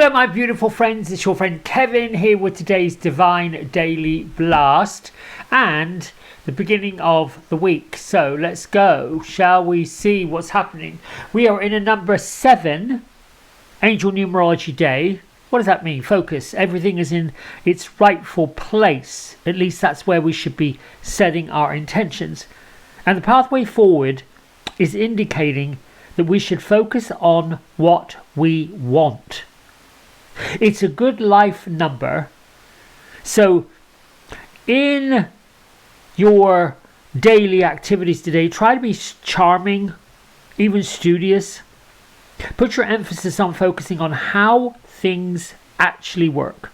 Hello my beautiful friends, it's your friend Kevin here with today's Divine Daily Blast and the beginning of the week. So let's go, shall we see what's happening? We are in a number 7 Angel Numerology Day. What does that mean? Focus. Everything is in its rightful place. At least that's where we should be setting our intentions. And the pathway forward is indicating that we should focus on what we want. It's a good life number. So in your daily activities today, try to be charming, even studious. Put your emphasis on focusing on how things actually work.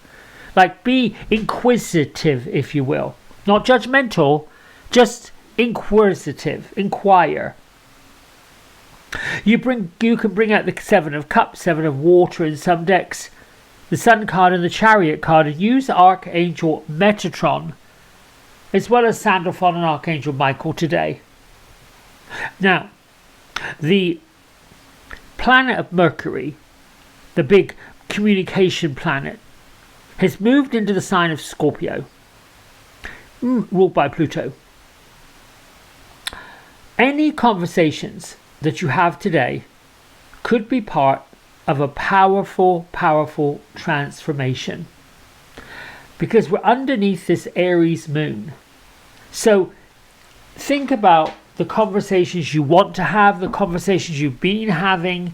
Like, be inquisitive, if you will. Not judgmental, just inquisitive. Inquire. You can bring out the 7 of Cups, 7 of Water in some decks, the Sun card and the Chariot card, and use Archangel Metatron as well as Sandalphon and Archangel Michael today. Now, the planet of Mercury, the big communication planet, has moved into the sign of Scorpio, ruled by Pluto. Any conversations that you have today could be part of a powerful transformation, because we're underneath this Aries moon. So think about the conversations you want to have, the conversations you've been having.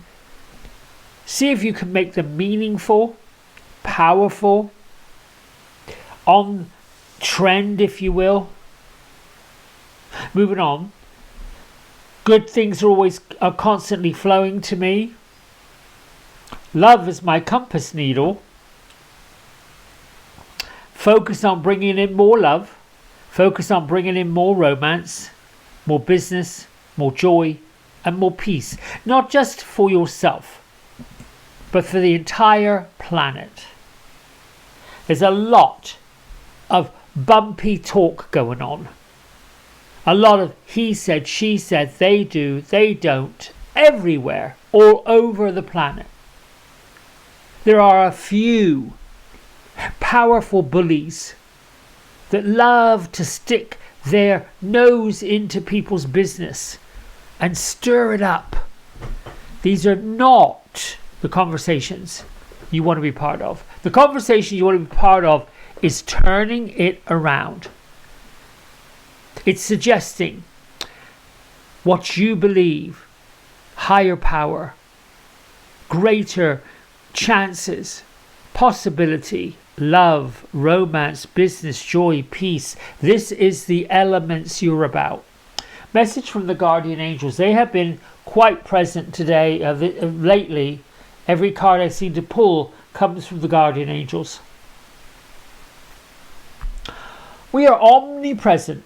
See if you can make them meaningful, powerful, on trend, if you will. Moving on. Good things are constantly flowing to me. Love is my compass needle. Focus on bringing in more love. Focus on bringing in more romance, more business, more joy, and more peace. Not just for yourself, but for the entire planet. There's a lot of bumpy talk going on. A lot of he said, she said, they do, they don't, everywhere, all over the planet. There are a few powerful bullies that love to stick their nose into people's business and stir it up. These are not the conversations you want to be part of. The conversation you want to be part of is turning it around. It's suggesting what you believe, higher power, greater chances, possibility, love, romance, business, joy, peace. This is the elements you're about. Message from the guardian angels. They have been quite present today, lately. Every card I seem to pull comes from the guardian angels. We are omnipresent.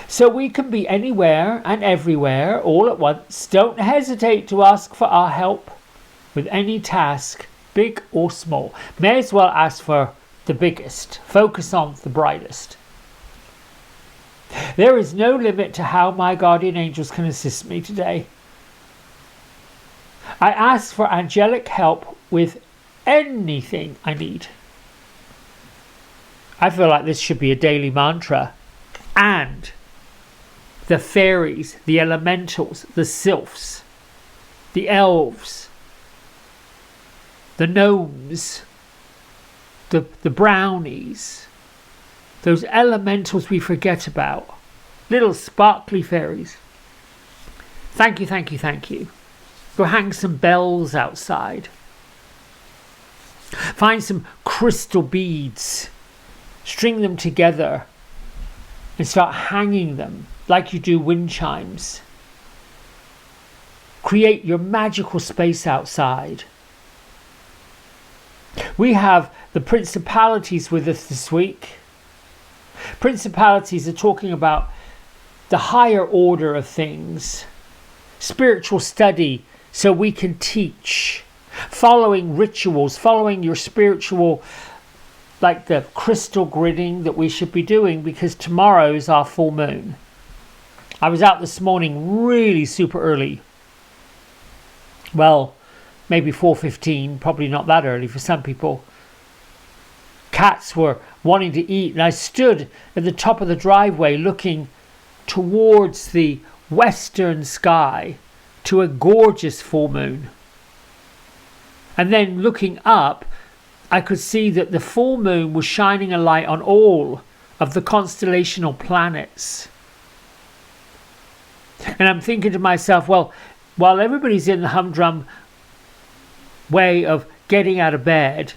So we can be anywhere and everywhere all at once. Don't hesitate to ask for our help with any task, big or small. May as well ask for the biggest. Focus on the brightest. There is no limit to how my guardian angels can assist me today. I ask for angelic help with anything I need. I feel like this should be a daily mantra. And the fairies, the elementals, the sylphs, the elves, the gnomes, the brownies, those elementals we forget about, little sparkly fairies. Thank you, thank you, thank you. Go hang some bells outside. Find some crystal beads, string them together and start hanging them like you do wind chimes. Create your magical space outside. We have the principalities with us this week. Principalities are talking about the higher order of things, spiritual study, so we can teach, following rituals, following your spiritual, like the crystal gridding that we should be doing, because tomorrow is our full moon. I was out this morning really super early. Well, maybe 4:15, probably not that early for some people. Cats were wanting to eat, and I stood at the top of the driveway looking towards the western sky to a gorgeous full moon. And then looking up, I could see that the full moon was shining a light on all of the constellational planets. And I'm thinking to myself, well, while everybody's in the humdrum way of getting out of bed,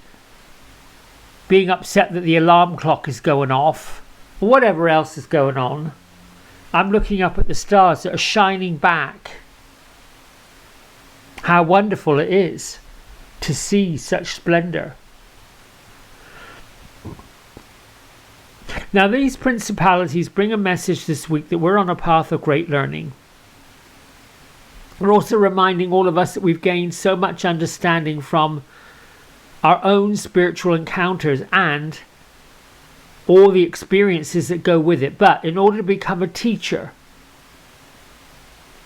being upset that the alarm clock is going off, or whatever else is going on, I'm looking up at the stars that are shining back. How wonderful it is to see such splendor. Now, these principalities bring a message this week that we're on a path of great learning. We're also reminding all of us that we've gained so much understanding from our own spiritual encounters and all the experiences that go with it. But in order to become a teacher,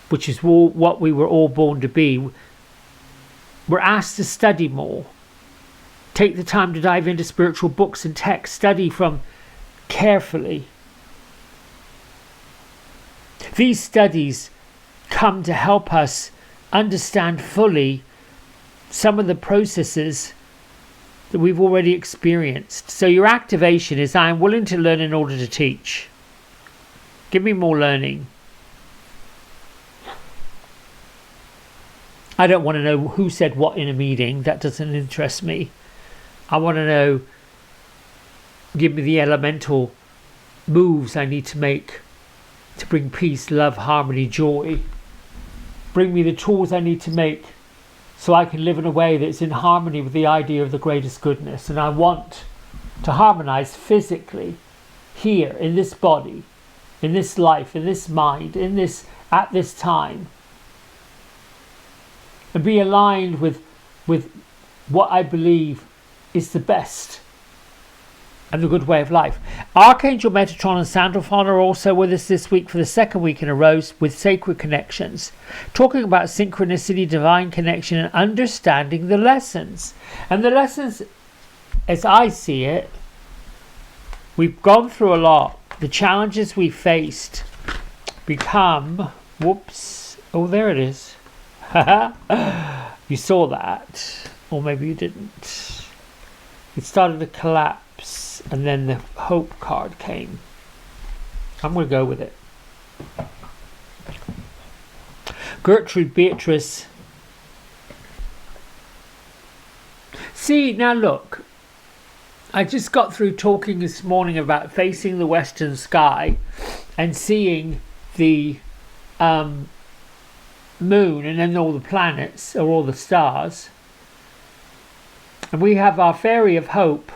which is what we were all born to be, we're asked to study more. Take the time to dive into spiritual books and texts. Study from carefully. These studies come to help us understand fully some of the processes that we've already experienced. So your activation is, I am willing to learn in order to teach. Give me more learning. I don't want to know who said what in a meeting. That doesn't interest me. I want to know, give me the elemental moves I need to make to bring peace, love, harmony, joy. Bring me the tools I need to make so I can live in a way that's in harmony with the idea of the greatest goodness. And I want to harmonize physically here in this body, in this life, in this mind, at this time. And be aligned with what I believe is the best and the good way of life. Archangel Metatron and Sandalphon are also with us this week for the second week in a row with Sacred Connections, talking about synchronicity, divine connection, and understanding the lessons. And the lessons, as I see it, we've gone through a lot. The challenges we faced become, whoops, oh, there it is. You saw that, or maybe you didn't. It started to collapse, and then the hope card came. I'm going to go with it. Gertrude Beatrice. See, now look, I just got through talking this morning about facing the western sky and seeing the moon and then all the planets or all the stars. And we have our fairy of hope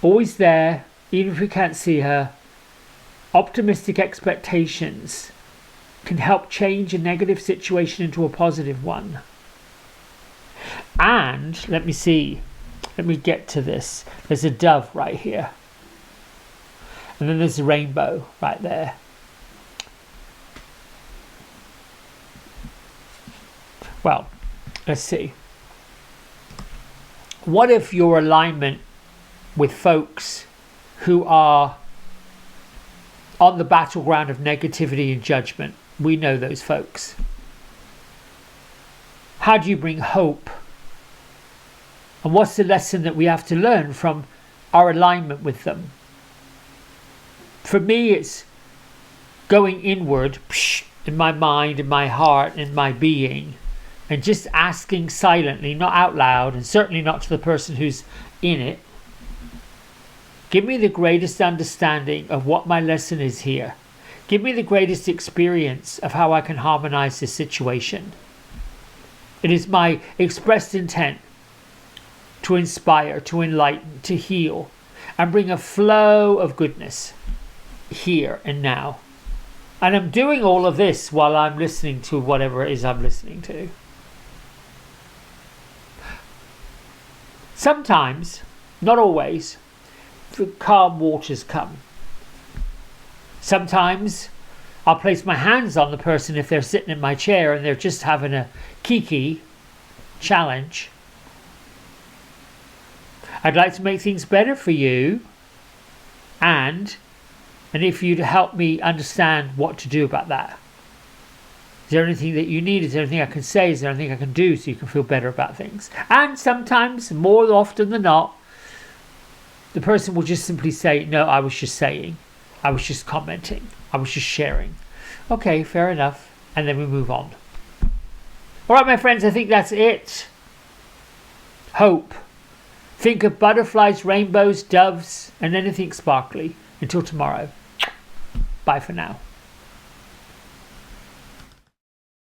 always there, even if we can't see her. Optimistic expectations can help change a negative situation into a positive one. And let me get to this. There's a dove right here, and then there's a rainbow right there. Well, let's see. What if your alignment with folks who are on the battleground of negativity and judgment? We know those folks. How do you bring hope? And what's the lesson that we have to learn from our alignment with them? For me, it's going inward in my mind, in my heart, in my being, and just asking silently, not out loud, and certainly not to the person who's in it. Give me the greatest understanding of what my lesson is here. Give me the greatest experience of how I can harmonize this situation. It is my expressed intent to inspire, to enlighten, to heal, and bring a flow of goodness here and now. And I'm doing all of this while I'm listening to whatever it is I'm listening to. Sometimes, not always, the calm waters come. Sometimes I'll place my hands on the person if they're sitting in my chair and they're just having a kiki challenge. I'd like to make things better for you, and if you'd help me understand what to do about that. Is there anything that you need? Is there anything I can say? Is there anything I can do so you can feel better about things? And sometimes, more often than not, the person will just simply say, no, I was just saying. I was just commenting. I was just sharing. Okay, fair enough. And then we move on. All right, my friends, I think that's it. Hope. Think of butterflies, rainbows, doves, and anything sparkly. Until tomorrow. Bye for now.